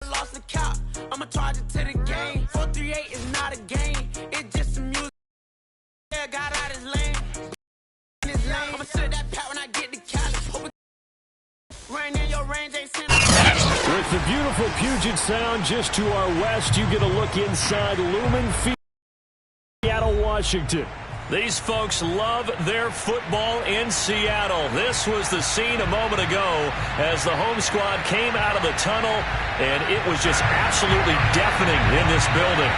lost the count. I'ma charge it to the game. 438 is not a game. It's just some music. Yeah, got out his lane. I'ma sit that pat when I get to Cali. Rain in your range ain't seen. With the beautiful Puget Sound just to our west, you get a look inside Lumen Field, Seattle, Washington. These folks love their football in Seattle. This was the scene a moment ago as the home squad came out of the tunnel, and it was just absolutely deafening in this building.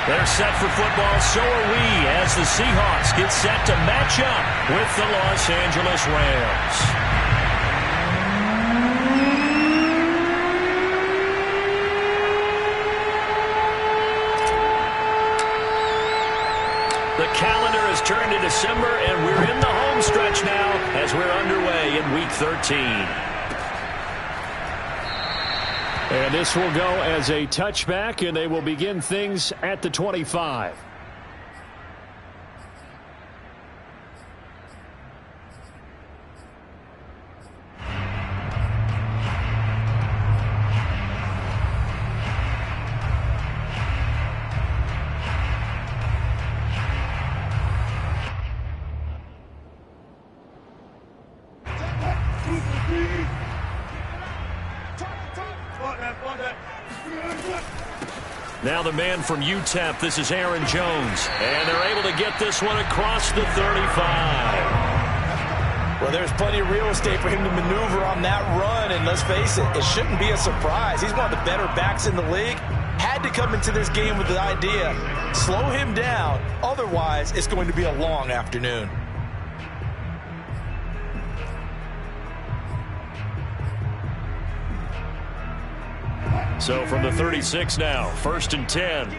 They're set for football, so are we, as the Seahawks get set to match up with the Los Angeles Rams. The calendar has turned to December, and we're in the home stretch now as we're underway in Week 13. And this will go as a touchback, and they will begin things at the 25. Now the man from UTEP, this is Aaron Jones. And they're able to get this one across the 35. Well, there's plenty of real estate for him to maneuver on that run. And let's face it, it shouldn't be a surprise. He's one of the better backs in the league. Had to come into this game with the idea, slow him down. Otherwise, it's going to be a long afternoon. So from the 36 now, 1st and 10.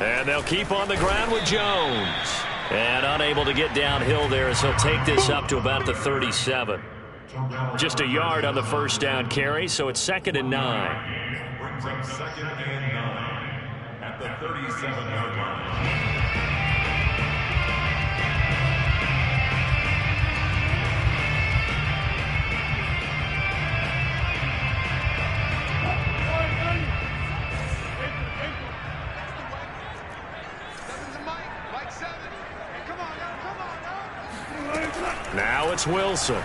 And they'll keep on the ground with Jones. And unable to get downhill there, as he'll take this up to about the 37. Just a yard on the first down carry, so it's 2nd and 9. Brings up 2nd and 9 at the 37-yard line. Now it's Wilson. And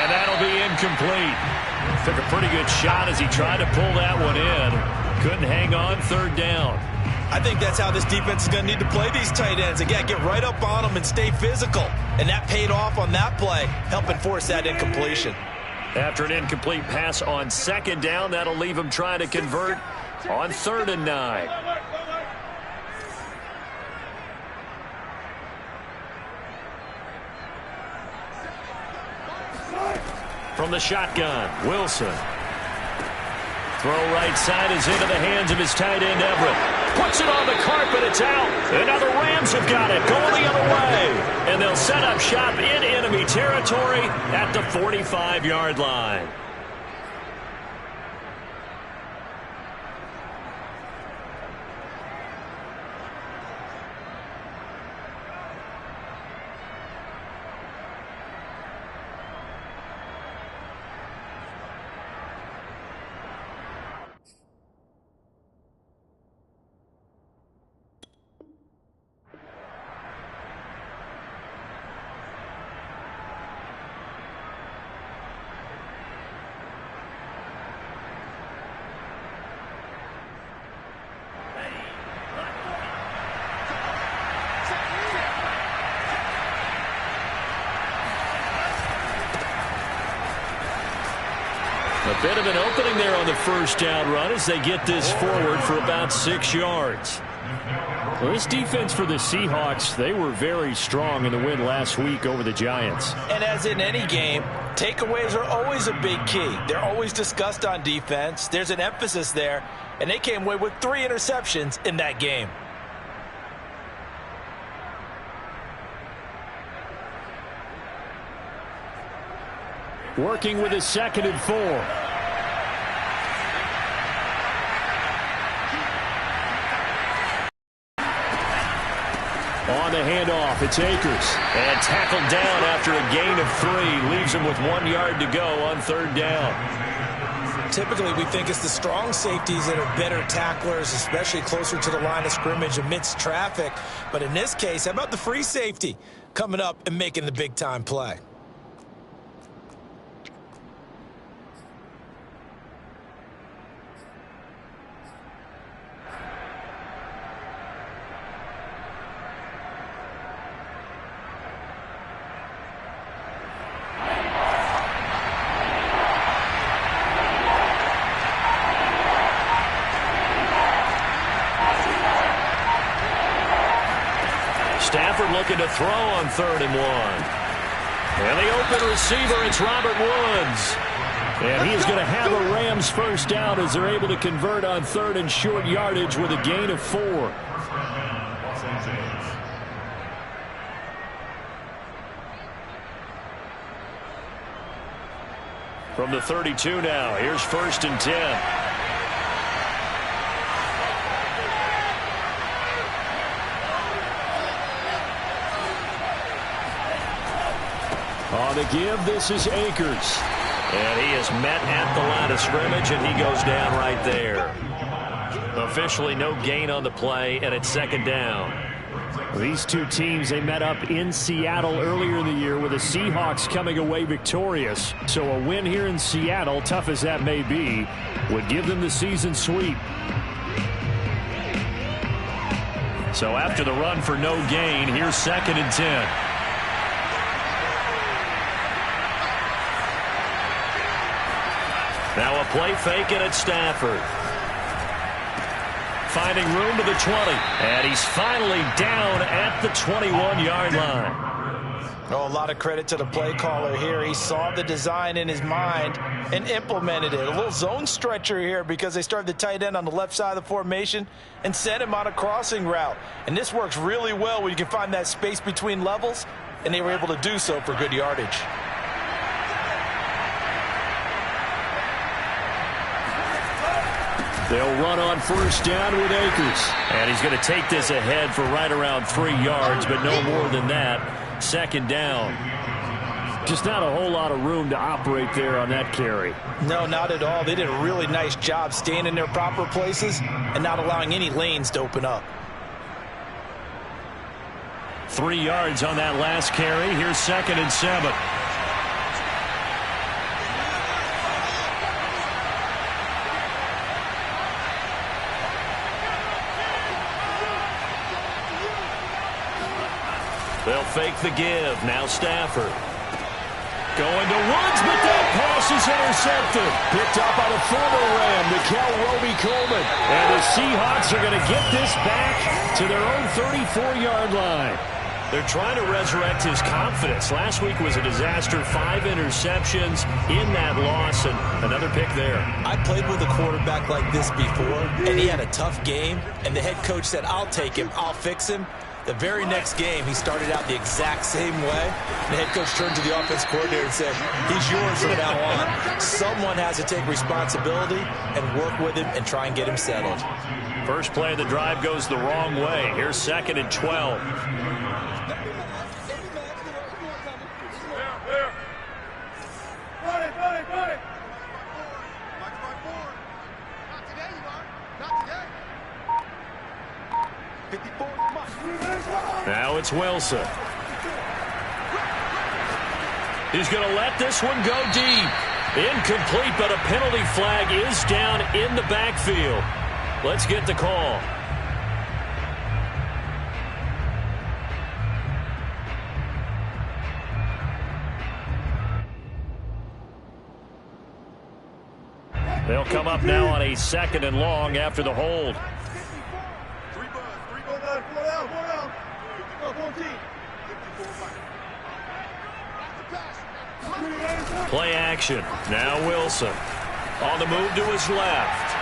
that'll be incomplete. Took a pretty good shot as he tried to pull that one in. Couldn't hang on, 3rd down. I think that's how this defense is going to need to play these tight ends. Again, get right up on them and stay physical. And that paid off on that play, helping force that incompletion. After an incomplete pass on 2nd down, that'll leave him trying to convert on 3rd and 9. From the shotgun, Wilson. Throw right side is into the hands of his tight end, Everett. Puts it on the carpet, it's out. And now the Rams have got it, going the other way. And they'll set up shop in enemy territory at the 45-yard line. A bit of an opening there on the first down run as they get this forward for about 6 yards. Well, this defense for the Seahawks, they were very strong in the win last week over the Giants. And as in any game, takeaways are always a big key. They're always discussed on defense. There's an emphasis there, and they came away with 3 interceptions in that game. Working with his 2nd and 4. On the handoff, it's Akers. And tackled down after a gain of 3. Leaves him with 1 yard to go on 3rd down. Typically, we think it's the strong safeties that are better tacklers, especially closer to the line of scrimmage amidst traffic. But in this case, how about the free safety coming up and making the big-time play? Stafford looking to throw on 3rd and 1. And the open receiver, it's Robert Woods. And he is going to have a Rams first down as they're able to convert on 3rd and short yardage with a gain of 4. Los Angeles. From the 32 now, here's 1st and 10. On the give, this is Akers. And he is met at the line of scrimmage, and he goes down right there. Officially no gain on the play, and it's 2nd down. These two teams, they met up in Seattle earlier in the year with the Seahawks coming away victorious. So a win here in Seattle, tough as that may be, would give them the season sweep. So after the run for no gain, here's 2nd and 10. Now a play fake, and it's Stafford. Finding room to the 20. And he's finally down at the 21-yard line. Oh, a lot of credit to the play caller here. He saw the design in his mind and implemented it. A little zone stretcher here because they started the tight end on the left side of the formation and sent him on a crossing route. And this works really well when you can find that space between levels, and they were able to do so for good yardage. They'll run on 1st down with Akers. And he's going to take this ahead for right around 3 yards, but no more than that. 2nd down. Just not a whole lot of room to operate there on that carry. No, not at all. They did a really nice job staying in their proper places and not allowing any lanes to open up. 3 yards on that last carry. Here's 2nd and 7. They'll fake the give. Now Stafford. Going to Woods, but that pass is intercepted. Picked up by the former Ram, Mikel Roby-Coleman. And the Seahawks are going to get this back to their own 34-yard line. They're trying to resurrect his confidence. Last week was a disaster. 5 interceptions in that loss, and another pick there. I played with a quarterback like this before, and he had a tough game, and the head coach said, I'll take him, I'll fix him. The very next game, he started out the exact same way. The head coach turned to the offense coordinator and said, he's yours from now on. Someone has to take responsibility and work with him and try and get him settled. First play of the drive goes the wrong way. Here's 2nd and 12. Now it's Wilson. He's going to let this one go deep. Incomplete, but a penalty flag is down in the backfield. Let's get the call. They'll come up now on a 2nd and long after the hold. Play action. Now Wilson. On the move to his left.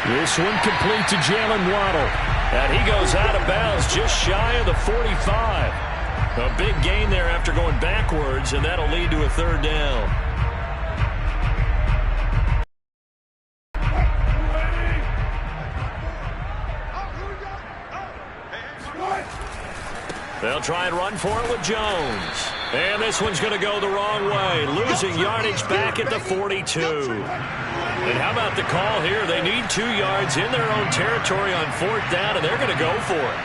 This one complete to Jalen Waddle. And he goes out of bounds just shy of the 45. A big gain there after going backwards, and that'll lead to a 3rd down. try and run for it with Jones. And this one's going to go the wrong way, losing yardage back at the 42. And how about the call here? They need 2 yards in their own territory on 4th down, and they're going to go for it.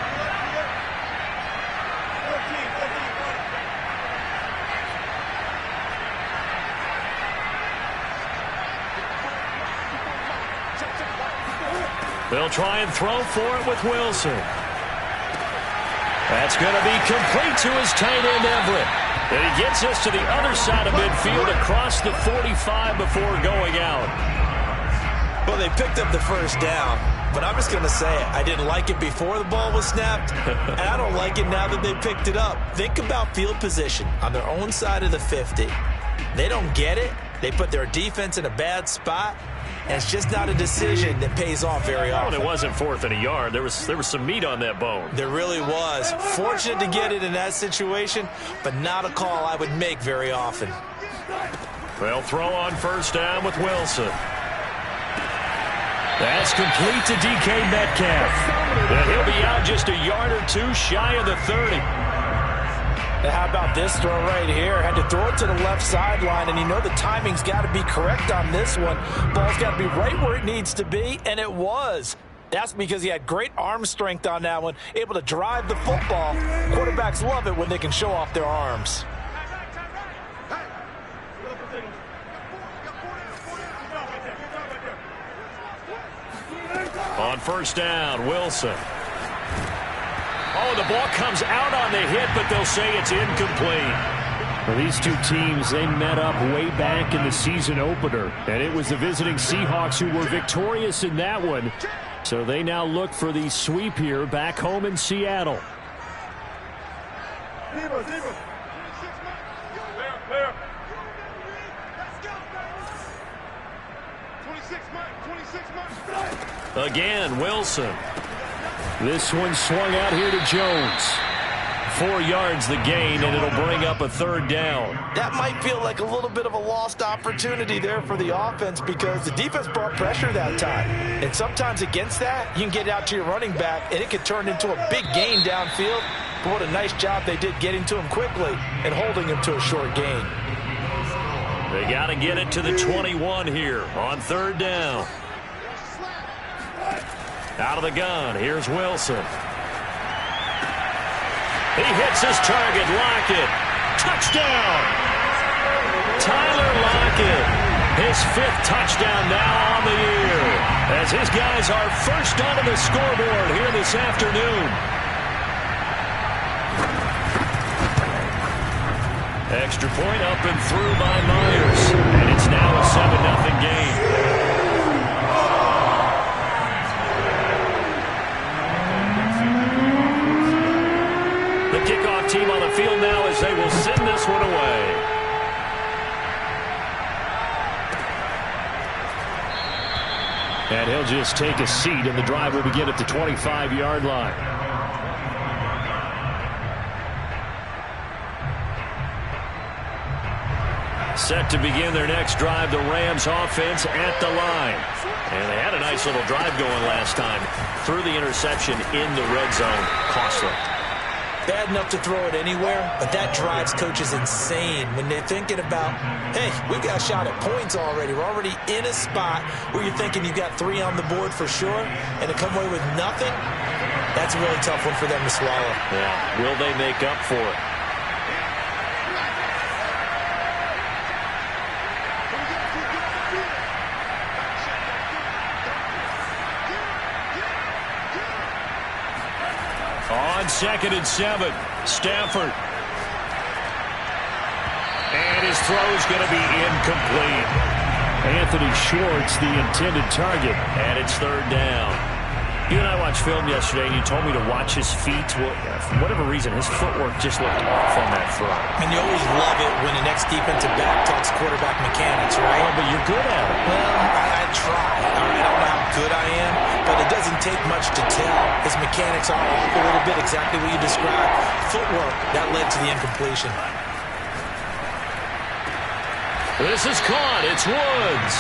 They'll try and throw for it with Wilson. That's going to be complete to his tight end, Everett. And he gets us to the other side of midfield across the 45 before going out. Well, they picked up the first down, but I'm just going to say it. I didn't like it before the ball was snapped, and I don't like it now that they picked it up. Think about field position on their own side of the 50. They don't get it. They put their defense in a bad spot. And it's just not a decision that pays off very often. Well, it wasn't 4th and a yard. There was some meat on that bone. There really was. Fortunate to get it in that situation, but not a call I would make very often. They'll throw on 1st down with Wilson. That's complete to DK Metcalf. And he'll be out just a yard or 2 shy of the 30. Now how about this throw right here? Had to throw it to the left sideline, and you know the timing's got to be correct on this one. Ball's got to be right where it needs to be, and it was. That's because he had great arm strength on that one, able to drive the football. Quarterbacks love it when they can show off their arms. On 1st down, Wilson. Oh, the ball comes out on the hit, but they'll say it's incomplete. Well, these 2 teams, they met up way back in the season opener, and it was the visiting Seahawks who were victorious in that one. So they now look for the sweep here back home in Seattle. Again, Wilson. This one swung out here to Jones. 4 yards the gain, and it'll bring up a 3rd down. That might feel like a little bit of a lost opportunity there for the offense because the defense brought pressure that time. And sometimes against that, you can get out to your running back, and it could turn into a big gain downfield. But what a nice job they did getting to him quickly and holding him to a short gain. They got to get it to the 21 here on 3rd down. Out of the gun, here's Wilson. He hits his target, Lockett. Touchdown! Tyler Lockett, his 5th touchdown now on the year, as his guys are first onto the scoreboard here this afternoon. Extra point up and through by Myers, and it's now a 7-0 game. Kickoff team on the field now as they will send this one away. And he'll just take a seat, and the drive will begin at the 25-yard line. Set to begin their next drive, the Rams offense at the line. And they had a nice little drive going last time. Threw the interception in the red zone. Costly. Bad enough to throw it anywhere, but that drives coaches insane when they're thinking about, hey, we've got a shot at points already. We're already in a spot where you're thinking you've got 3 on the board for sure, and to come away with nothing, that's a really tough one for them to swallow. Yeah. Will they make up for it? On 2nd and 7, Stafford. And his throw's going to be incomplete. Anthony Schwartz, the intended target. And it's 3rd down. You and I watched film yesterday, and you told me to watch his feet. Well, for whatever reason, his footwork just looked off on that throw. And you always love it when the next defensive back talks quarterback mechanics, right? Oh, but you're good at it. Well, I try. All right, I don't know how good I am, but it doesn't take much to tell. His mechanics are off a little bit, exactly what you described. Footwork, that led to the incompletion. This is caught. It's Woods.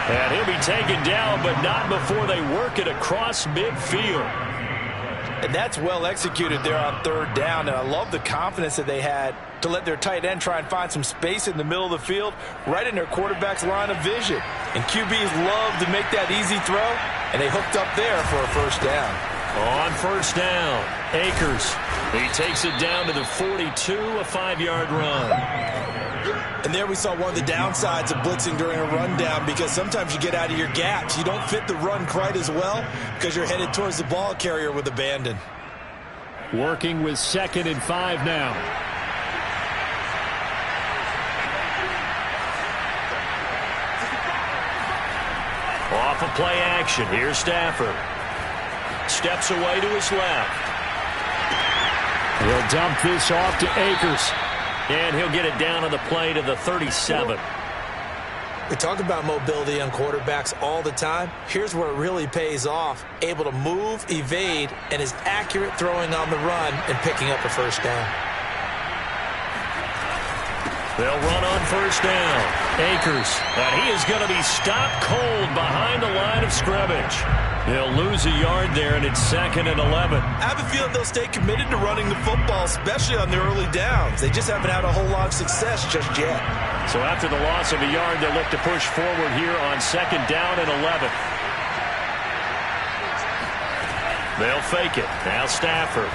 And he'll be taken down, but not before they work it across midfield. And that's well executed there on third down. And I love the confidence that they had to let their tight end try and find some space in the middle of the field, right in their quarterback's line of vision. And QBs love to make that easy throw, and they hooked up there for a first down. On first down, Akers. He takes it down to the 42, a 5-yard run. And there we saw one of the downsides of blitzing during a rundown, because sometimes you get out of your gaps. You don't fit the run quite as well because you're headed towards the ball carrier with abandon. Working with 2nd and 5 now. Off of play action. Here's Stafford. Steps away to his left. He'll dump this off to Akers. And he'll get it down on the play to the 37. We talk about mobility on quarterbacks all the time. Here's where it really pays off. Able to move, evade, and is accurate throwing on the run and picking up a first down. They'll run on first down. Akers. And he is going to be stopped cold behind the line of scrimmage. They'll lose a yard there, and it's 2nd and 11. I have a feeling they'll stay committed to running the football, especially on their early downs. They just haven't had a whole lot of success just yet. So after the loss of a yard, they'll look to push forward here on 2nd down and 11. They'll fake it. Now Stafford.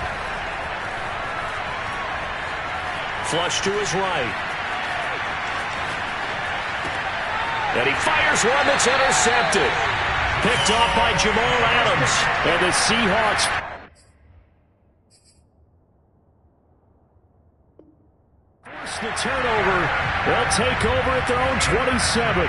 Flush to his right. And he fires one that's intercepted. Picked off by Jamal Adams. And the Seahawks force the turnover. They'll take over at their own 27.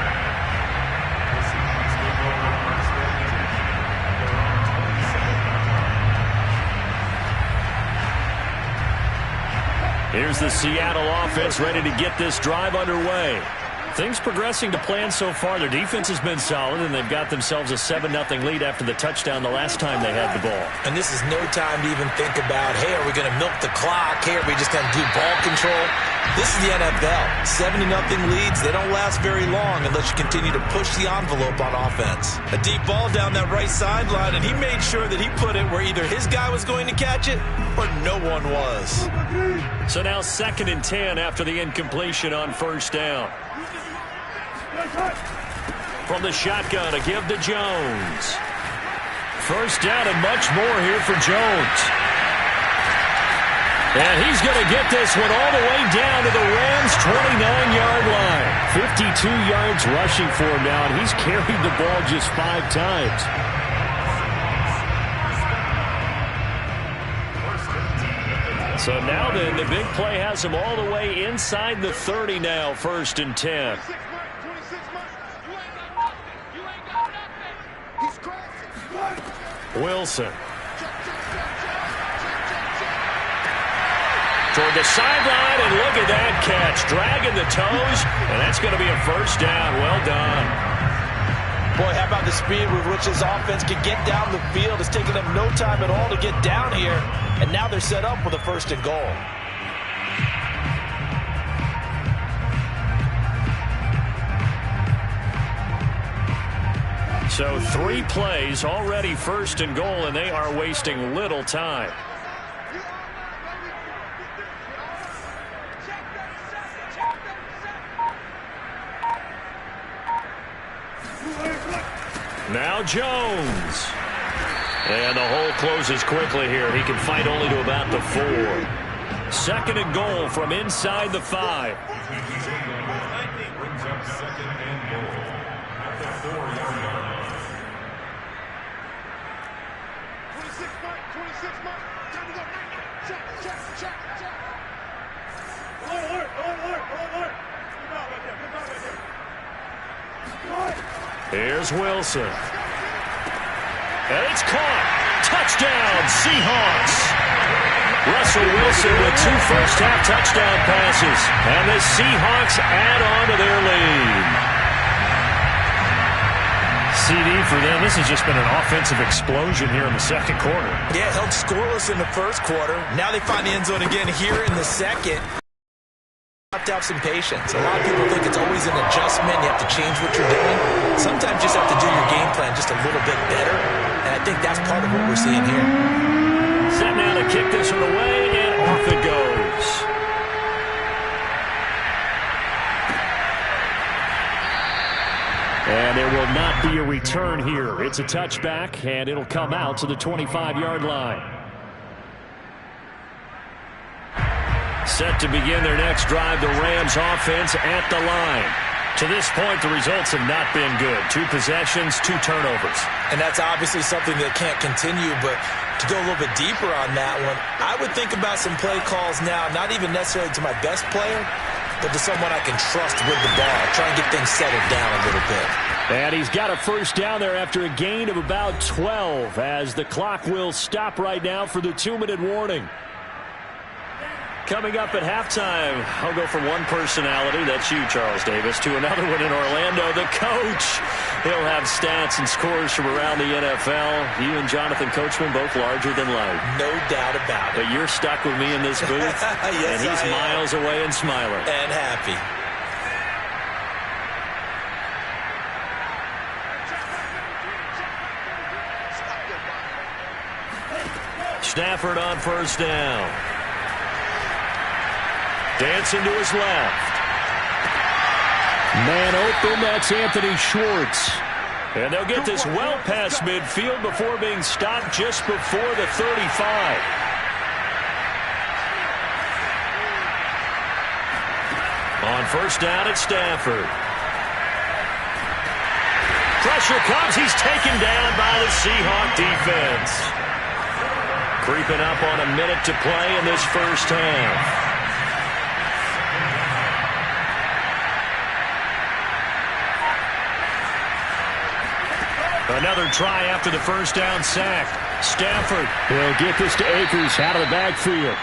Here's the Seattle offense ready to get this drive underway. Things progressing to plan so far. Their defense has been solid, and they've got themselves a 7-0 lead after the touchdown the last time they had the ball. And this is no time to even think about, hey, are we going to milk the clock? Hey, are we just going to do ball control? This is the NFL. 7-0 leads, they don't last very long unless you continue to push the envelope on offense. A deep ball down that right sideline, and he made sure that he put it where either his guy was going to catch it or no one was. So now 2nd and 10 after the incompletion on first down. From the shotgun, a give to Jones. First down and much more here for Jones. And he's going to get this one all the way down to the Rams' 29-yard line. 52 yards rushing for him now, and he's carried the ball just 5 times. So now then, the big play has him all the way inside the 30 now, 1st and 10. Wilson. Toward the sideline, and look at that catch. Dragging the toes, and that's going to be a first down. Well done. Boy, how about the speed with which his offense can get down the field. It's taken them no time at all to get down here, and now they're set up with a 1st and goal. So 3 plays, already 1st and goal, and they are wasting little time. Now Jones. And the hole closes quickly here. He can fight only to about the 4. 2nd and goal from inside the 5. Brings up 2nd and goal at the 4-yard line. 26 mark, 26 mark. Time to go. Check. Alert. Good ball right there. Here's Wilson. And it's caught. Touchdown, Seahawks. Russell Wilson with 2 first-half touchdown passes. And the Seahawks add on to their lead. CD for them. This has just been an offensive explosion here in the 2nd quarter. Yeah, held scoreless in the 1st quarter. Now they find the end zone again here in the 2nd. You have to have some patience. A lot of people think it's always an adjustment. You have to change what you're doing. Sometimes you just have to do your game plan just a little bit better. And I think that's part of what we're seeing here. Set now to kick this one away, and off it goes. And there will not be a return here. It's a touchback, and it'll come out to the 25-yard line. Set to begin their next drive, the Rams offense at the line. To this point, the results have not been good. 2 possessions, 2 turnovers. And that's obviously something that can't continue, but to go a little bit deeper on that one, I would think about some play calls now, not even necessarily to my best player, but to someone I can trust with the ball. Try and get things settled down a little bit. And he's got a first down there after a gain of about 12 as the clock will stop right now for the 2-minute warning. Coming up at halftime, I'll go from one personality, that's you, Charles Davis, to another one in Orlando, the coach. He'll have stats and scores from around the NFL. You and Jonathan Coachman both larger than life. No doubt about it. But you're stuck with me in this booth, yes, and he's miles away and smiling. And happy. Stafford on first down. Dancing to his left. Man open, that's Anthony Schwartz. And they'll get this well past midfield before being stopped just before the 35. On first down, it's Stafford. Pressure comes. He's taken down by the Seahawk defense. Creeping up on a minute to play in this first half. Another try after the first down sack. Stafford will get this to Akers out of the backfield.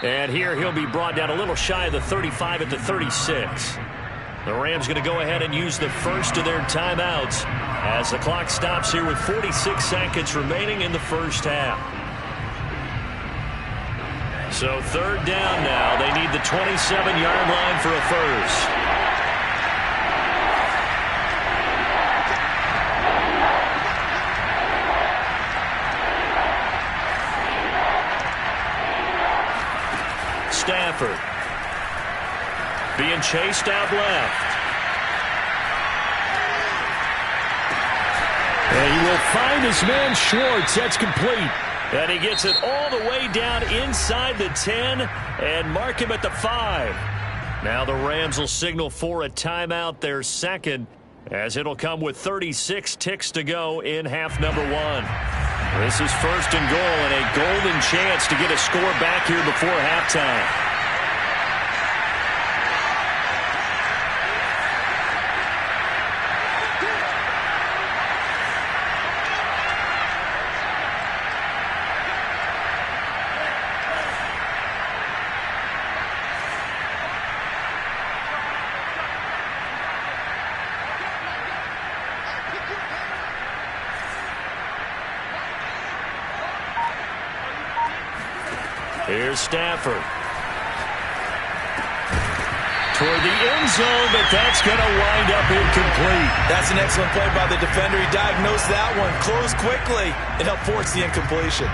And here he'll be brought down a little shy of the 35 at the 36. The Rams going to go ahead and use the first of their timeouts as the clock stops here with 46 seconds remaining in the first half. So third down now. They need the 27-yard line for a first. Stafford being chased out left. And he will find his man Schwartz. That's complete. And he gets it all the way down inside the 10 and mark him at the 5. Now the Rams will signal for a timeout, their second, as it'll come with 36 ticks to go in half number 1. This is first and goal and a golden chance to get a score back here before halftime. Here's Stafford. Toward the end zone, but that's going to wind up incomplete. That's an excellent play by the defender. He diagnosed that one, closed quickly, and helped force the incompletion.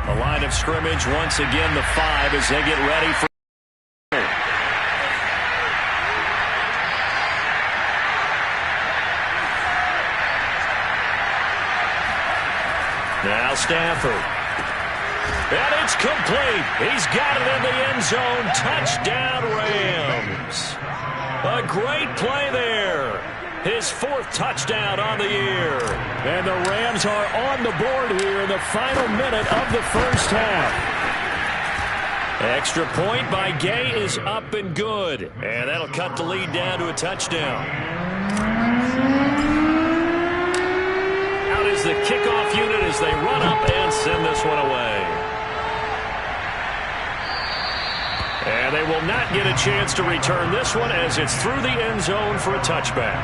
The line of scrimmage once again the 5 as they get ready for. Now Stafford. And it's complete. He's got it in the end zone. Touchdown, Rams. A great play there. His 4th touchdown on the year. And the Rams are on the board here in the final minute of the first half. Extra point by Gay is up and good. And that'll cut the lead down to a touchdown. Out is the kickoff unit as they run up and send this one away. And they will not get a chance to return this one as it's through the end zone for a touchback.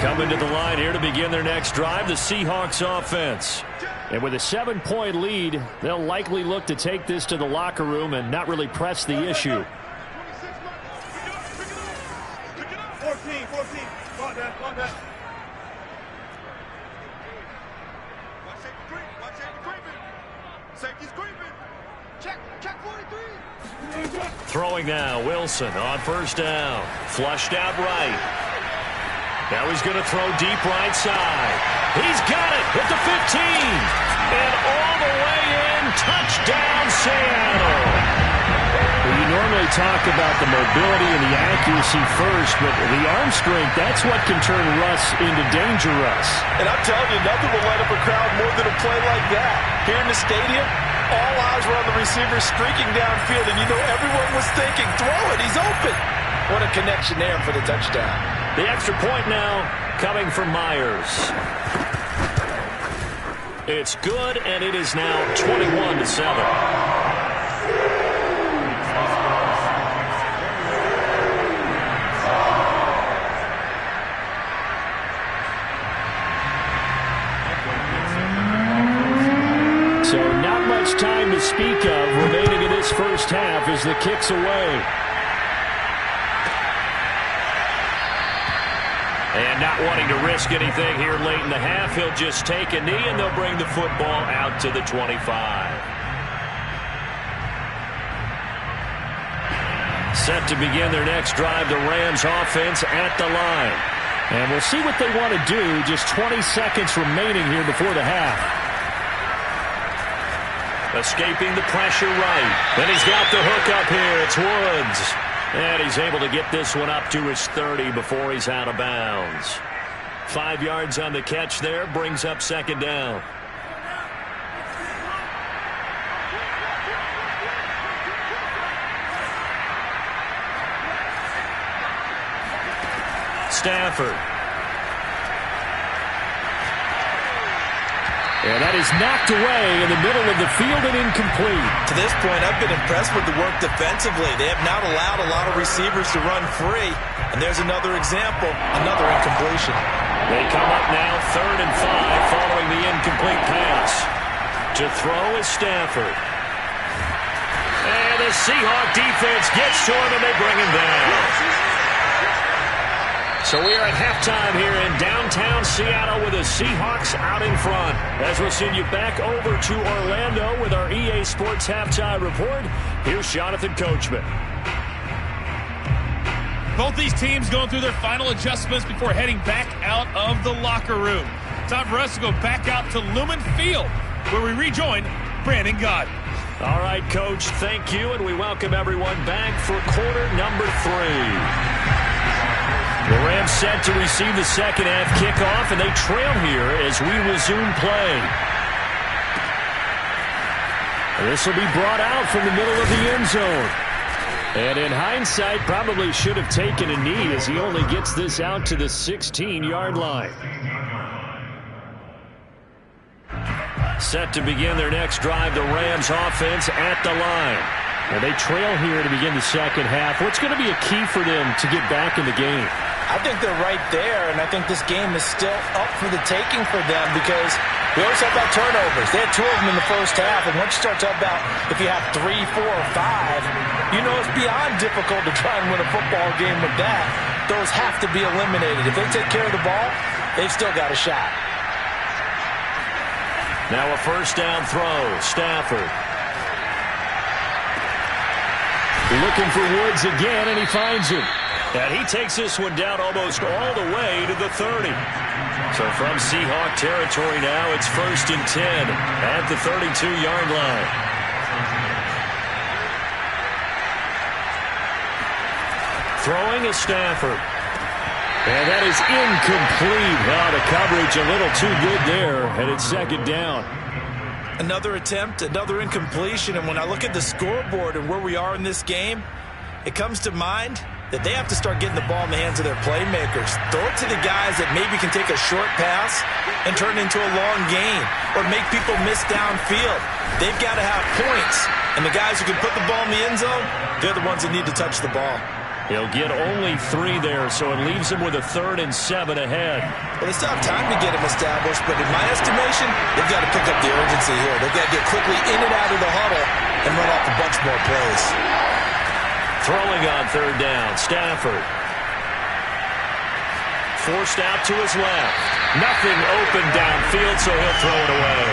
Coming to the line here to begin their next drive, the Seahawks offense. And with a 7-point lead, they'll likely look to take this to the locker room and not really press the issue. 14. Watch that. Watch safety creeping. Safety's creeping. Check 43. Throwing now, Wilson on first down. Flushed out right. Now he's going to throw deep right side. He's got it at the 15. And all the way in, touchdown Seattle. Well, you normally talk about the mobility and the accuracy first, but the arm strength, that's what can turn Russ into Danger Russ. And I'm telling you, nothing will light up a crowd more than a play like that. Here in the stadium, all eyes were on the receiver streaking downfield, and you know everyone was thinking, throw it, he's open. What a connection there for the touchdown. The extra point now coming from Myers. It's good, and it is now 21-7. So not much time to speak of remaining in this first half as the kick's away. And not wanting to risk anything here late in the half, he'll just take a knee, and they'll bring the football out to the 25. Set to begin their next drive, the Rams offense at the line. And we'll see what they want to do. Just 20 seconds remaining here before the half. Escaping the pressure right. Then he's got the hook up here. It's Woods. And he's able to get this one up to his 30 before he's out of bounds. 5 yards on the catch there, brings up second down. Stafford. And that is knocked away in the middle of the field and incomplete. To this point, I've been impressed with the work defensively. They have not allowed a lot of receivers to run free. And there's another example, another incompletion. They come up now 3rd and 5 following the incomplete pass. To throw is Stafford. And the Seahawk defense gets to him and they bring him down. So we are at halftime here in downtown Seattle with the Seahawks out in front. As we'll send you back over to Orlando with our EA Sports Halftime Report, here's Jonathan Coachman. Both these teams going through their final adjustments before heading back out of the locker room. Time for us to go back out to Lumen Field, where we rejoin Brandon Gott. All right, Coach, thank you, and we welcome everyone back for quarter number 3. The Rams set to receive the second half kickoff, and they trail here as we resume play. This will be brought out from the middle of the end zone. And in hindsight, probably should have taken a knee as he only gets this out to the 16-yard line. Set to begin their next drive, the Rams offense at the line. And they trail here to begin the second half. What's going to be a key for them to get back in the game? I think they're right there, and I think this game is still up for the taking for them because we always talk about turnovers. They had 2 of them in the first half, and once you start talking about if you have 3, 4, or 5, you know it's beyond difficult to try and win a football game with that. Those have to be eliminated. If they take care of the ball, they've still got a shot. Now a first down throw, Stafford. Looking for Woods again, and he finds him. And he takes this one down almost all the way to the 30. So from Seahawk territory now, it's 1st and 10 at the 32-yard line. Throwing is Stafford. And that is incomplete. Now the coverage a little too good there, and it's second down. Another attempt, another incompletion, and when I look at the scoreboard and where we are in this game, it comes to mind that they have to start getting the ball in the hands of their playmakers. Throw it to the guys that maybe can take a short pass and turn it into a long gain or make people miss downfield. They've got to have points, and the guys who can put the ball in the end zone, they're the ones that need to touch the ball. He'll get only 3 there, so it leaves him with a 3rd and 7 ahead. Well, they still have time to get him established, but in my estimation, they've got to pick up the urgency here. They've got to get quickly in and out of the huddle and run off a bunch more plays. Throwing on 3rd down, Stafford. Forced out to his left. Nothing open downfield, so he'll throw it away.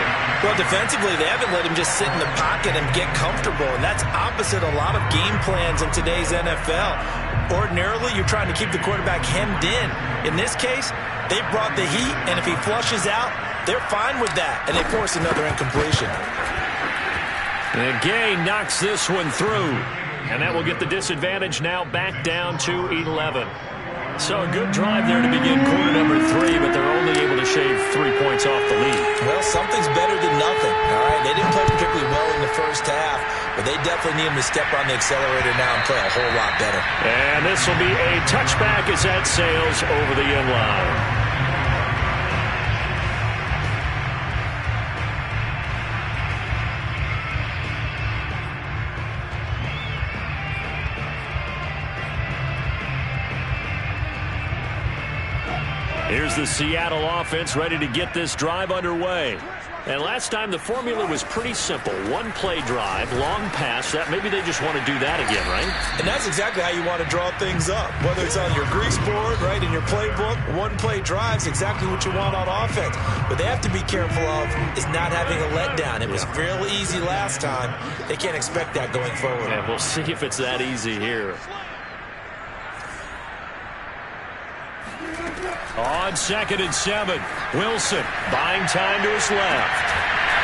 Well, defensively, they haven't let him just sit in the pocket and get comfortable, and that's opposite a lot of game plans in today's NFL. Ordinarily, you're trying to keep the quarterback hemmed in. In this case, they brought the heat, and if he flushes out, they're fine with that, and they force another incompletion. And Gay knocks this one through, and that will get the disadvantage now back down to 11. So a good drive there to begin quarter number 3, but they're only able to shave 3 points off the lead. Well, something's better than nothing, all right? They didn't play particularly well in the first half, but they definitely need him to step on the accelerator now and play a whole lot better. And this will be a touchback as that sails over the end line. Here's the Seattle offense ready to get this drive underway. And last time the formula was pretty simple. 1-play drive, long pass. That maybe they just want to do that again, right? And that's exactly how you want to draw things up. Whether it's on your grease board, right, in your playbook, 1-play drive's exactly what you want on offense. What they have to be careful of is not having a letdown. It was real easy last time. They can't expect that going forward. Yeah, we'll see if it's that easy here. On 2nd and 7, Wilson buying time to his left.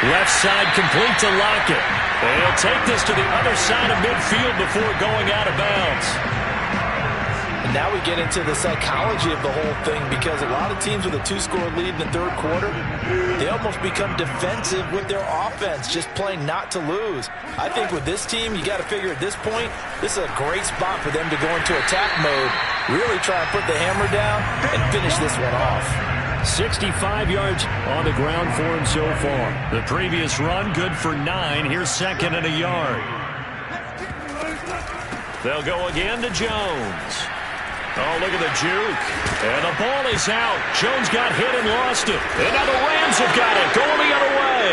Left side complete to Lockett. And he'll take this to the other side of midfield before going out of bounds. And now we get into the psychology of the whole thing, because a lot of teams with a 2-score lead in the 3rd quarter, they almost become defensive with their offense, just playing not to lose. I think with this team, you got to figure at this point, this is a great spot for them to go into attack mode, really try and put the hammer down and finish this one off. 65 yards on the ground for him so far. The previous run, good for 9. Here's 2nd and a yard. They'll go again to Jones. Oh, look at the juke. And the ball is out. Jones got hit and lost it. And now the Rams have got it, going the other way.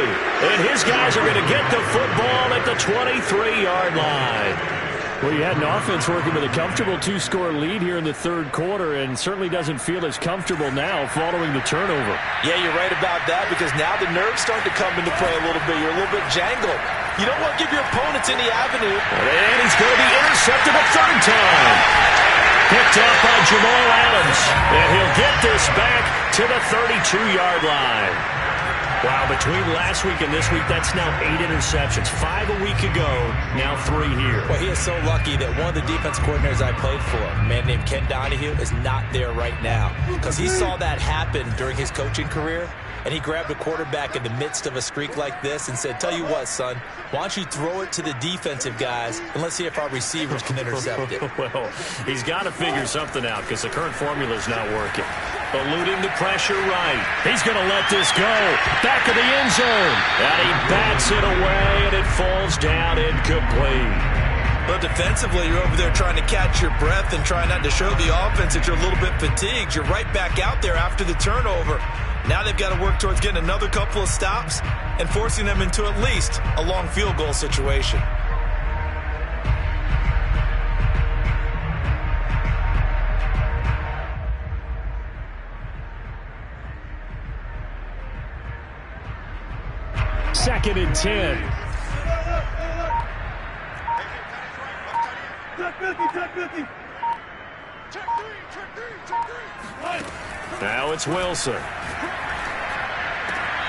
And his guys are going to get the football at the 23-yard line. Well, you had an offense working with a comfortable 2-score lead here in the 3rd quarter, and certainly doesn't feel as comfortable now following the turnover. Yeah, you're right about that, because now the nerves start to come into play a little bit. You're a little bit jangled. You don't want to give your opponents any avenue. And he's going to be intercepted a 3rd time. Picked up by Jamal Adams. And he'll get this back to the 32-yard line. Wow, between last week and this week, that's now 8 interceptions. 5 a week ago, now 3 here. Well, he is so lucky that one of the defense coordinators I played for, a man named Ken Donahue, is not there right now, because he saw that happen during his coaching career, and he grabbed a quarterback in the midst of a streak like this and said, tell you what, son, why don't you throw it to the defensive guys, and let's see if our receivers can intercept it. Well, he's got to figure something out, because the current formula is not working. Eluding the pressure right. He's going to let this go. Back of the end zone. And he bats it away, and it falls down incomplete. But defensively, you're over there trying to catch your breath and try not to show the offense that you're a little bit fatigued. You're right back out there after the turnover. Now they've got to work towards getting another couple of stops and forcing them into at least a long field goal situation. Second and 10. Now it's Wilson.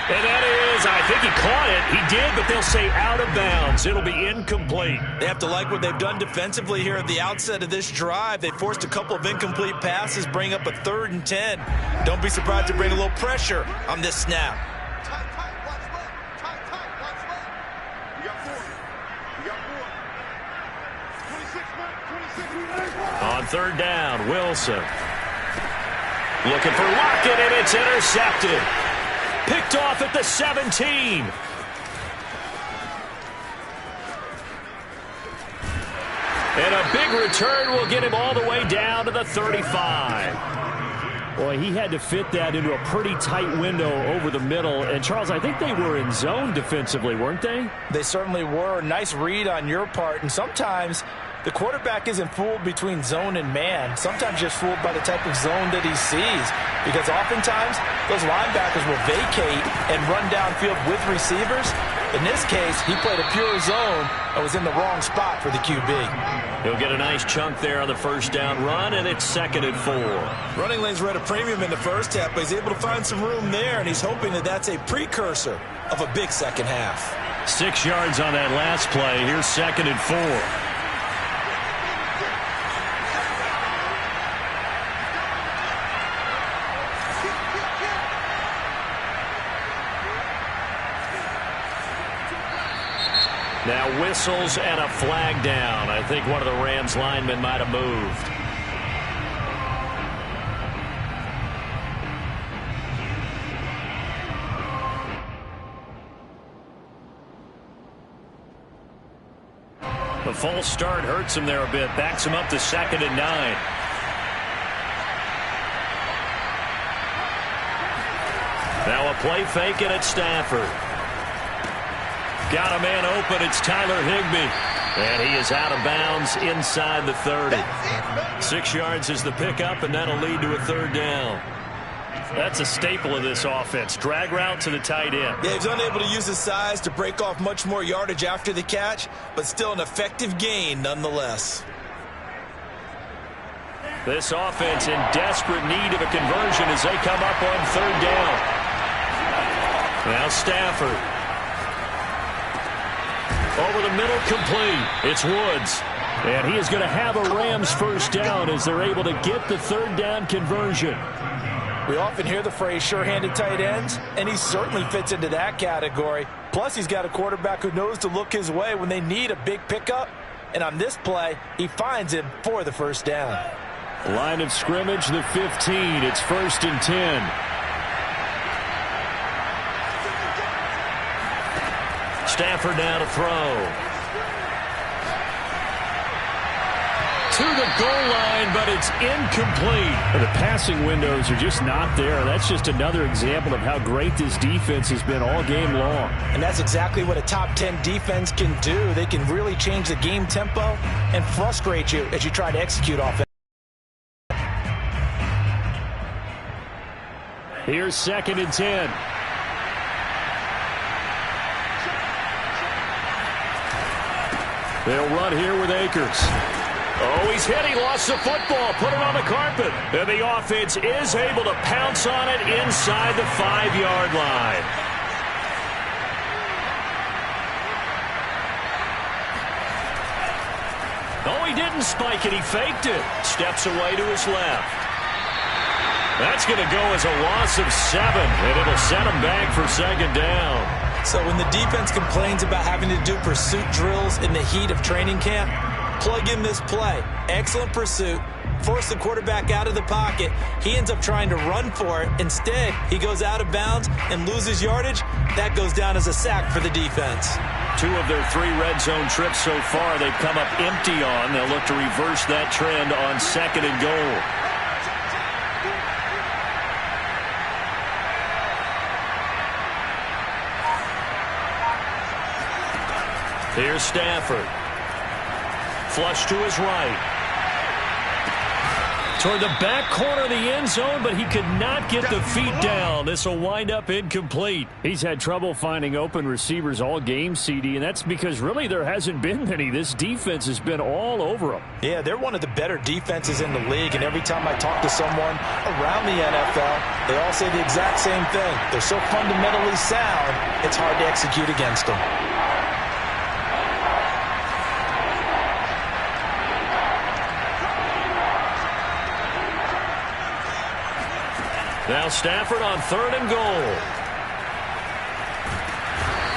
And that is, I think he caught it. He did, but they'll say out of bounds. It'll be incomplete. They have to like what they've done defensively here at the outset of this drive. They forced a couple of incomplete passes, bring up a 3rd and 10. Don't be surprised to bring a little pressure on this snap. On 3rd down, Wilson. Looking for Lockett, and it's intercepted. Picked off at the 17. And a big return will get him all the way down to the 35. Boy, he had to fit that into a pretty tight window over the middle. And, Charles, I think they were in zone defensively, weren't they? They certainly were. Nice read on your part. And sometimes the quarterback isn't fooled between zone and man. Sometimes just fooled by the type of zone that he sees. Because oftentimes, those linebackers will vacate and run downfield with receivers. In this case, he played a pure zone and was in the wrong spot for the QB. He'll get a nice chunk there on the first down run, and it's 2nd and 4. Running lanes were at a premium in the first half, but he's able to find some room there, and he's hoping that that's a precursor of a big second half. 6 yards on that last play. Here's 2nd and 4. Now whistles and a flag down. I think one of the Rams linemen might have moved. The false start hurts him there a bit. Backs him up to 2nd and 9. Now a play fake, and it's Stafford. Got a man open. It's Tyler Higbee. And he is out of bounds inside the 30. 6 yards is the pickup, and that'll lead to a 3rd down. That's a staple of this offense. Drag route to the tight end. Yeah, he's unable to use his size to break off much more yardage after the catch, but still an effective gain nonetheless. This offense in desperate need of a conversion as they come up on 3rd down. Now Stafford. Over the middle, complete. It's Woods. And he is going to have a Rams first down as they're able to get the 3rd down conversion. We often hear the phrase sure-handed tight ends, and he certainly fits into that category. Plus, he's got a quarterback who knows to look his way when they need a big pickup. And on this play, he finds him for the first down. Line of scrimmage, the 15. It's 1st and 10. Stafford now to throw. To the goal line, but it's incomplete. The passing windows are just not there. That's just another example of how great this defense has been all game long. And that's exactly what a top 10 defense can do. They can really change the game tempo and frustrate you as you try to execute offense. Here's 2nd and 10. They'll run here with Akers. Oh, he's hit. He lost the football. Put it on the carpet. And the offense is able to pounce on it inside the 5-yard line. Oh, he didn't spike it. He faked it. Steps away to his left. That's going to go as a loss of 7, and it'll set him back for 2nd down. So when the defense complains about having to do pursuit drills in the heat of training camp, plug in this play. Excellent pursuit. Force the quarterback out of the pocket. He ends up trying to run for it. Instead, he goes out of bounds and loses yardage. That goes down as a sack for the defense. 2 of their 3 red zone trips so far, they've come up empty on. They'll look to reverse that trend on 2nd and goal. Here's Stafford. Flush to his right. Toward the back corner of the end zone, but he could not get the feet down. This will wind up incomplete. He's had trouble finding open receivers all game, CD, and that's because really there hasn't been many. This defense has been all over them. Yeah, they're one of the better defenses in the league, and every time I talk to someone around the NFL, they all say the exact same thing. They're so fundamentally sound, it's hard to execute against them. Now Stafford on 3rd and goal.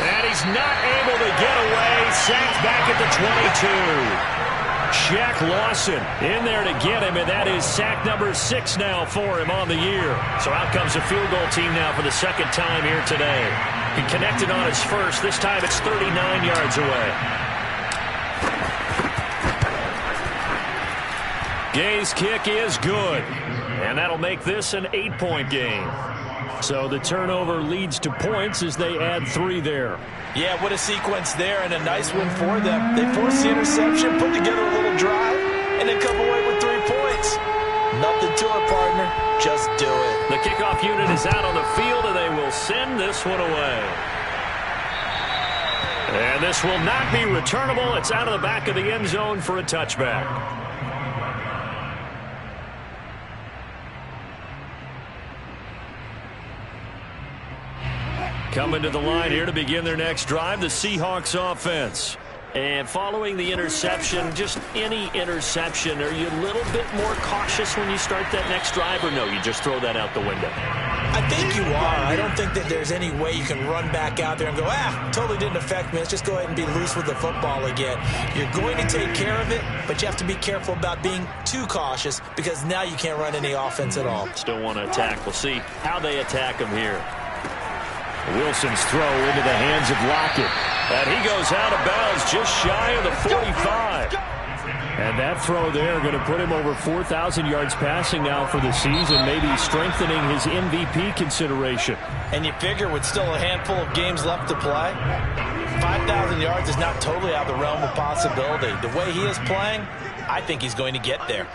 And he's not able to get away. Sacked back at the 22. Shaq Lawson in there to get him, and that is sack number 6 now for him on the year. So out comes the field goal team now for the 2nd time here today. He connected on his first. This time it's 39 yards away. Gay's kick is good. And that'll make this an 8-point game. So the turnover leads to points as they add 3 there. Yeah, what a sequence there, and a nice win for them. They forced the interception, put together a little drive, and then come away with 3 points. Nothing to it, partner. Just do it. The kickoff unit is out on the field, and they will send this one away. And this will not be returnable. It's out of the back of the end zone for a touchback. Coming to the line here to begin their next drive, the Seahawks offense. And following the interception, just any interception, are you a little bit more cautious when you start that next drive, or no, you just throw that out the window? I think you are. I don't think that there's any way you can run back out there and go, totally didn't affect me. Let's just go ahead and be loose with the football again. You're going to take care of it, but you have to be careful about being too cautious because now you can't run any offense at all. Still want to attack. We'll see how they attack them here. Wilson's throw into the hands of Lockett. And he goes out of bounds just shy of the 45. And that throw there going to put him over 4,000 yards passing now for the season, maybe strengthening his MVP consideration. And you figure with still a handful of games left to play, 5,000 yards is not totally out of the realm of possibility. The way he is playing, I think he's going to get there.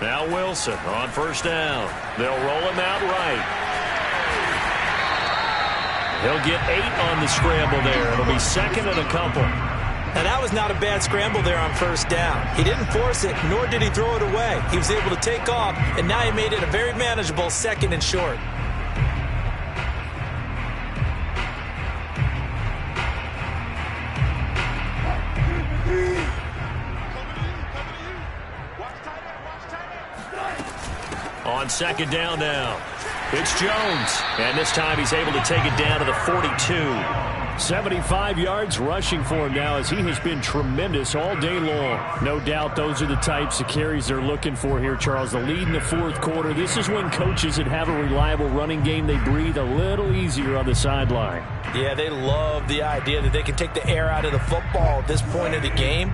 Now Wilson on first down. They'll roll him out right. He'll get 8 on the scramble there. It'll be second and a couple. Now that was not a bad scramble there on first down. He didn't force it, nor did he throw it away. He was able to take off, and now he made it a very manageable second and short. On second down now, it's Jones. And this time he's able to take it down to the 42. 75 yards rushing for him now as he has been tremendous all day long. No doubt those are the types of carries they're looking for here, Charles. The lead in the fourth quarter. This is when coaches that have a reliable running game, they breathe a little easier on the sideline. Yeah, they love the idea that they can take the air out of the football at this point of the game.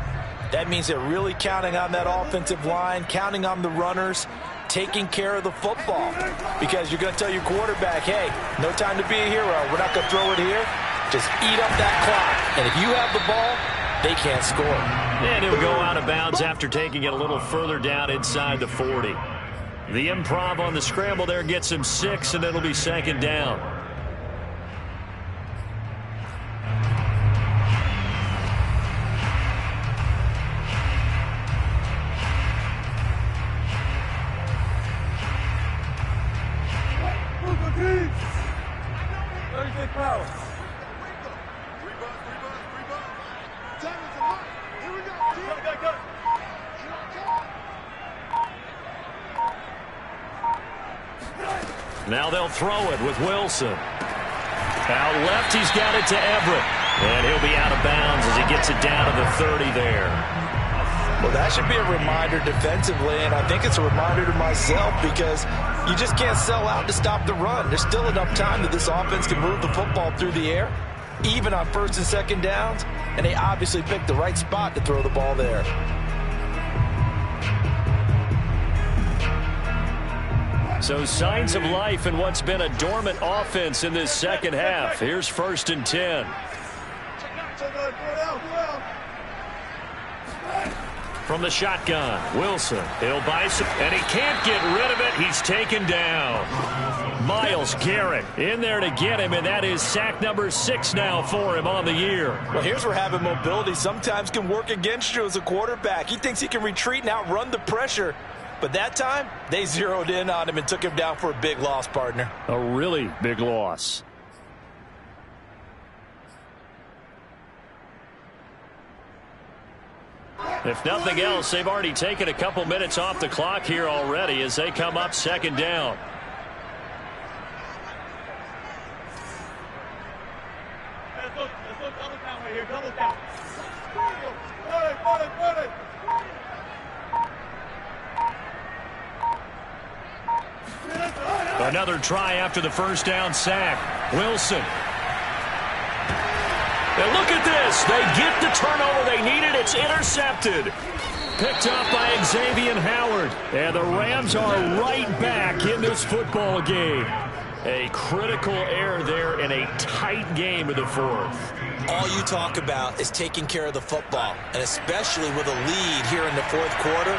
That means they're really counting on that offensive line, counting on the runners, taking care of the football. Because you're going to tell your quarterback, hey, no time to be a hero. We're not going to throw it here. Just eat up that clock. And if you have the ball, they can't score. And he'll go out of bounds after taking it a little further down inside the 40. The improv on the scramble there gets him 6, and it'll be second down. Now they'll throw it with Wilson. Out left, he's got it to Everett. And he'll be out of bounds as he gets it down to the 30 there. Well, that should be a reminder defensively, and I think it's a reminder to myself because you just can't sell out to stop the run. There's still enough time that this offense can move the football through the air, even on first and second downs, and they obviously picked the right spot to throw the ball there. So signs of life in what's been a dormant offense in this second half. Here's first and 10. From the shotgun, Wilson. He'll buy some, and he can't get rid of it. He's taken down. Myles Garrett in there to get him, and that is sack number 6 now for him on the year. Well, here's where having mobility sometimes can work against you as a quarterback. He thinks he can retreat and outrun the pressure. But that time, they zeroed in on him and took him down for a big loss, partner. A really big loss. If nothing else, they've already taken a couple minutes off the clock here already as they come up second down. Another try after the first down sack. Wilson. And look at this. They get the turnover they needed. It's intercepted. Picked up by Xavier Howard. And the Rams are right back in this football game. A critical error there in a tight game in the fourth. All you talk about is taking care of the football, and especially with a lead here in the fourth quarter,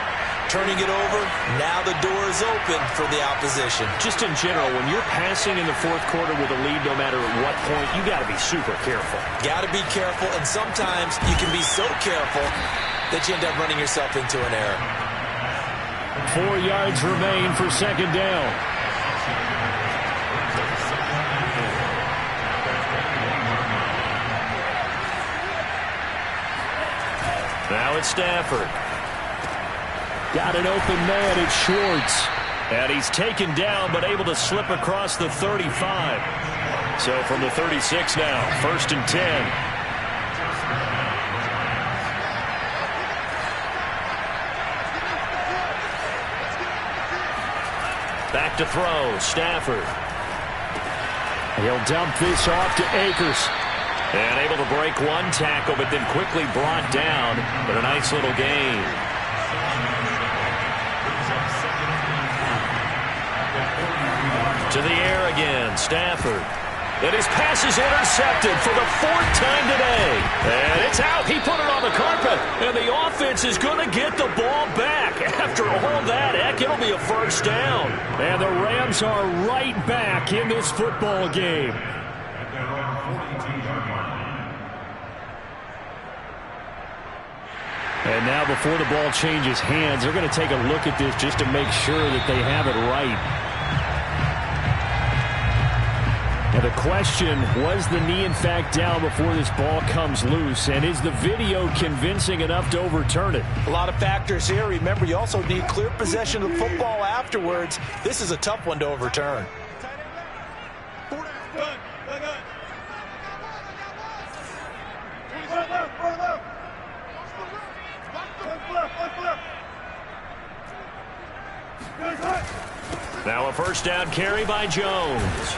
turning it over, now the door is open for the opposition. Just in general, when you're passing in the fourth quarter with a lead, no matter at what point, you got to be super careful. Got to be careful, and sometimes you can be so careful that you end up running yourself into an error. 4 yards remain for second down. Now it's Stafford. Got an open man. It's Schwartz. And he's taken down, but able to slip across the 35. So from the 36 now, 1st and 10. Back to throw, Stafford. He'll dump this off to Akers. And able to break one tackle, but then quickly brought down. But a nice little gain. To the air again, Stafford. And his pass is intercepted for the 4th time today. And it's out. He put it on the carpet. And the offense is going to get the ball back. After all that, heck, it'll be a first down. And the Rams are right back in this football game. And now before the ball changes hands, they're going to take a look at this just to make sure that they have it right. And the question, was the knee in fact down before this ball comes loose? And is the video convincing enough to overturn it? A lot of factors here. Remember, you also need clear possession of the football afterwards. This is a tough one to overturn. Now a first down carry by Jones.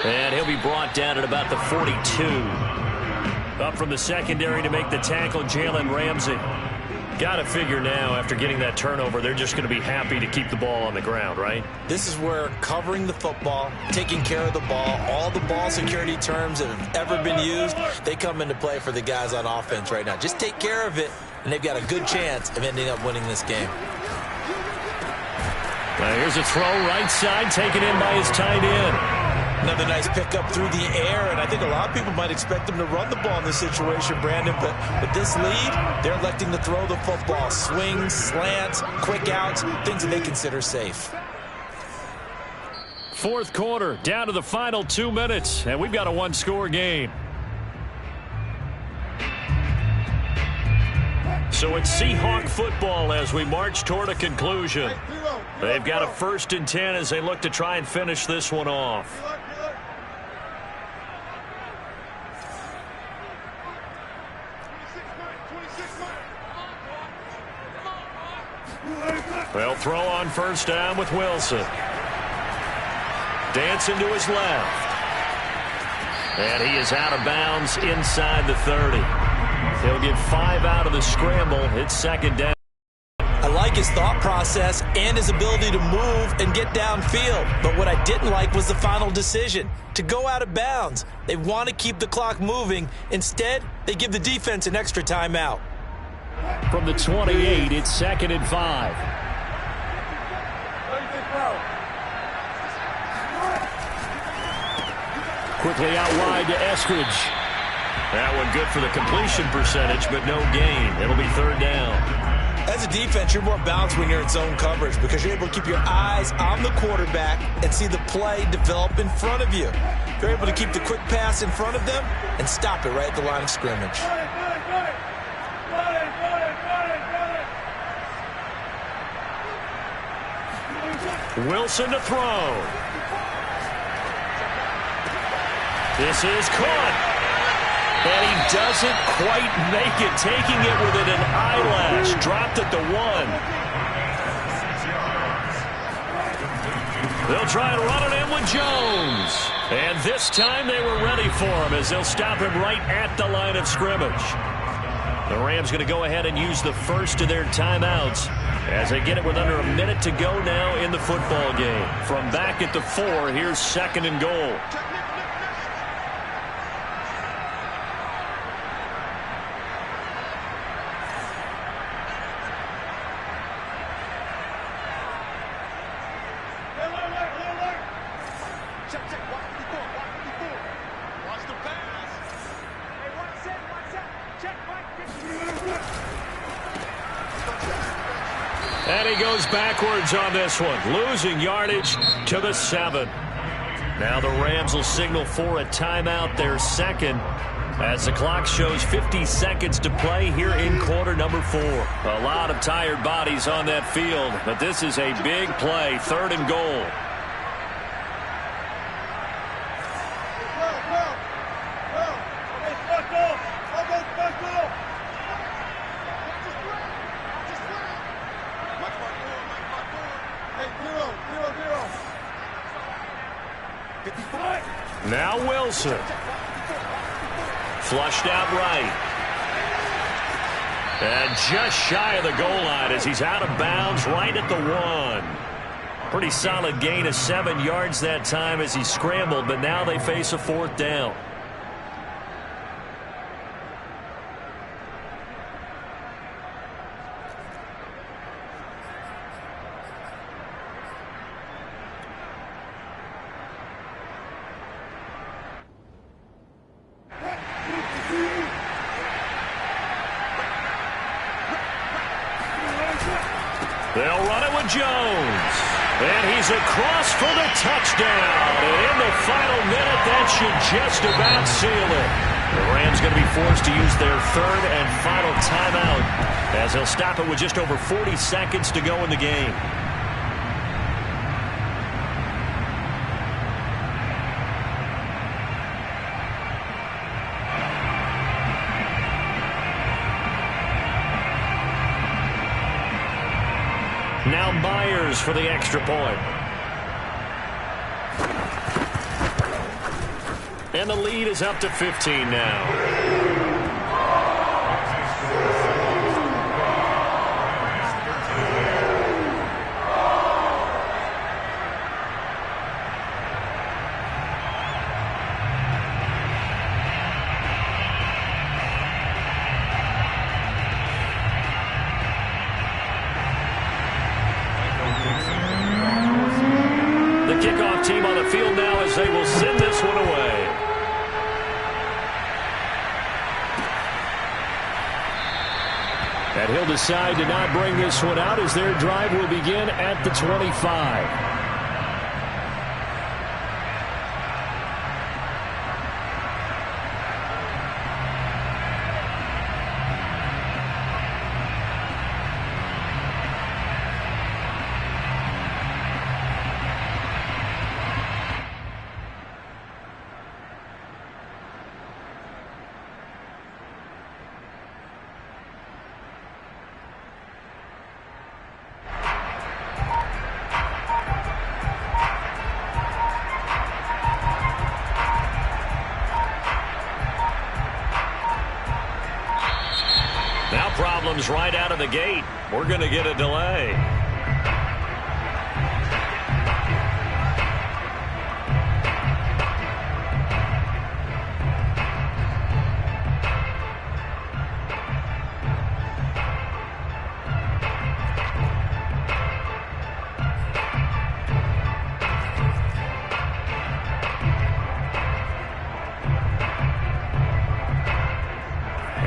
And he'll be brought down at about the 42. Up from the secondary to make the tackle, Jalen Ramsey. Got to figure now, after getting that turnover, they're just going to be happy to keep the ball on the ground, right? This is where covering the football, taking care of the ball, all the ball security terms that have ever been used, they come into play for the guys on offense right now. Just take care of it, and they've got a good chance of ending up winning this game. Here's a throw right side, taken in by his tight end. Another nice pickup through the air, and I think a lot of people might expect him to run the ball in this situation, Brandon, but with this lead, they're electing to throw the football. Swings, slants, quick outs, things that they consider safe. Fourth quarter, down to the final 2 minutes, and we've got a one-score game. So it's Seahawk football as we march toward a conclusion. They've got a 1st and 10 as they look to try and finish this one off. They'll throw on first down with Wilson. Dancing to his left. And he is out of bounds inside the 30. He'll get 5 out of the scramble. It's second down. I like his thought process and his ability to move and get downfield. But what I didn't like was the final decision, to go out of bounds. They want to keep the clock moving. Instead, they give the defense an extra timeout. From the 28, it's 2nd and 5. Quickly out wide to Eskridge. That one good for the completion percentage, but no gain. It'll be 3rd down. As a defense, you're more balanced when you're in zone coverage because you're able to keep your eyes on the quarterback and see the play develop in front of you. You're able to keep the quick pass in front of them and stop it right at the line of scrimmage. Wilson to throw. This is caught. And he doesn't quite make it, taking it within an eyelash. Dropped at the 1. They'll try and run it in with Jones. And this time they were ready for him as they'll stop him right at the line of scrimmage. The Rams going to go ahead and use the first of their timeouts as they get it with under a minute to go now in the football game. From back at the 4, here's 2nd and goal. And he goes backwards on this one, losing yardage to the 7. Now the Rams will signal for a timeout, their second, as the clock shows 50 seconds to play here in quarter number 4. A lot of tired bodies on that field, but this is a big play, 3rd and goal. Now Wilson. Flushed out right. And just shy of the goal line as he's out of bounds right at the 1. Pretty solid gain of 7 yards that time as he scrambled, but now they face a 4th down. They'll run it with Jones. And he's across for the touchdown. And in the final minute, that should just about seal it. The Rams going to be forced to use their 3rd and final timeout as they'll stop it with just over 40 seconds to go in the game. Now Myers for the extra point. And the lead is up to 15 now. Kickoff team on the field now as they will send this one away. And he'll decide to not bring this one out as their drive will begin at the 25. Now problems right out of the gate. We're going to get a delay.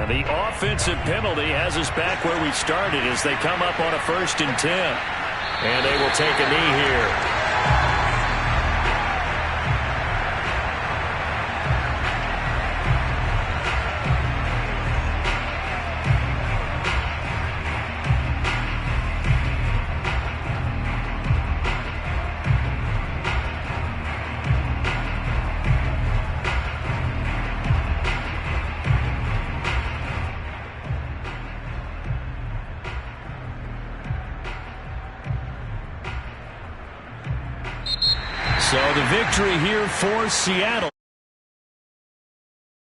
The offensive penalty has us back where we started as they come up on a 1st and 10. And they will take a knee here. So the victory here for Seattle.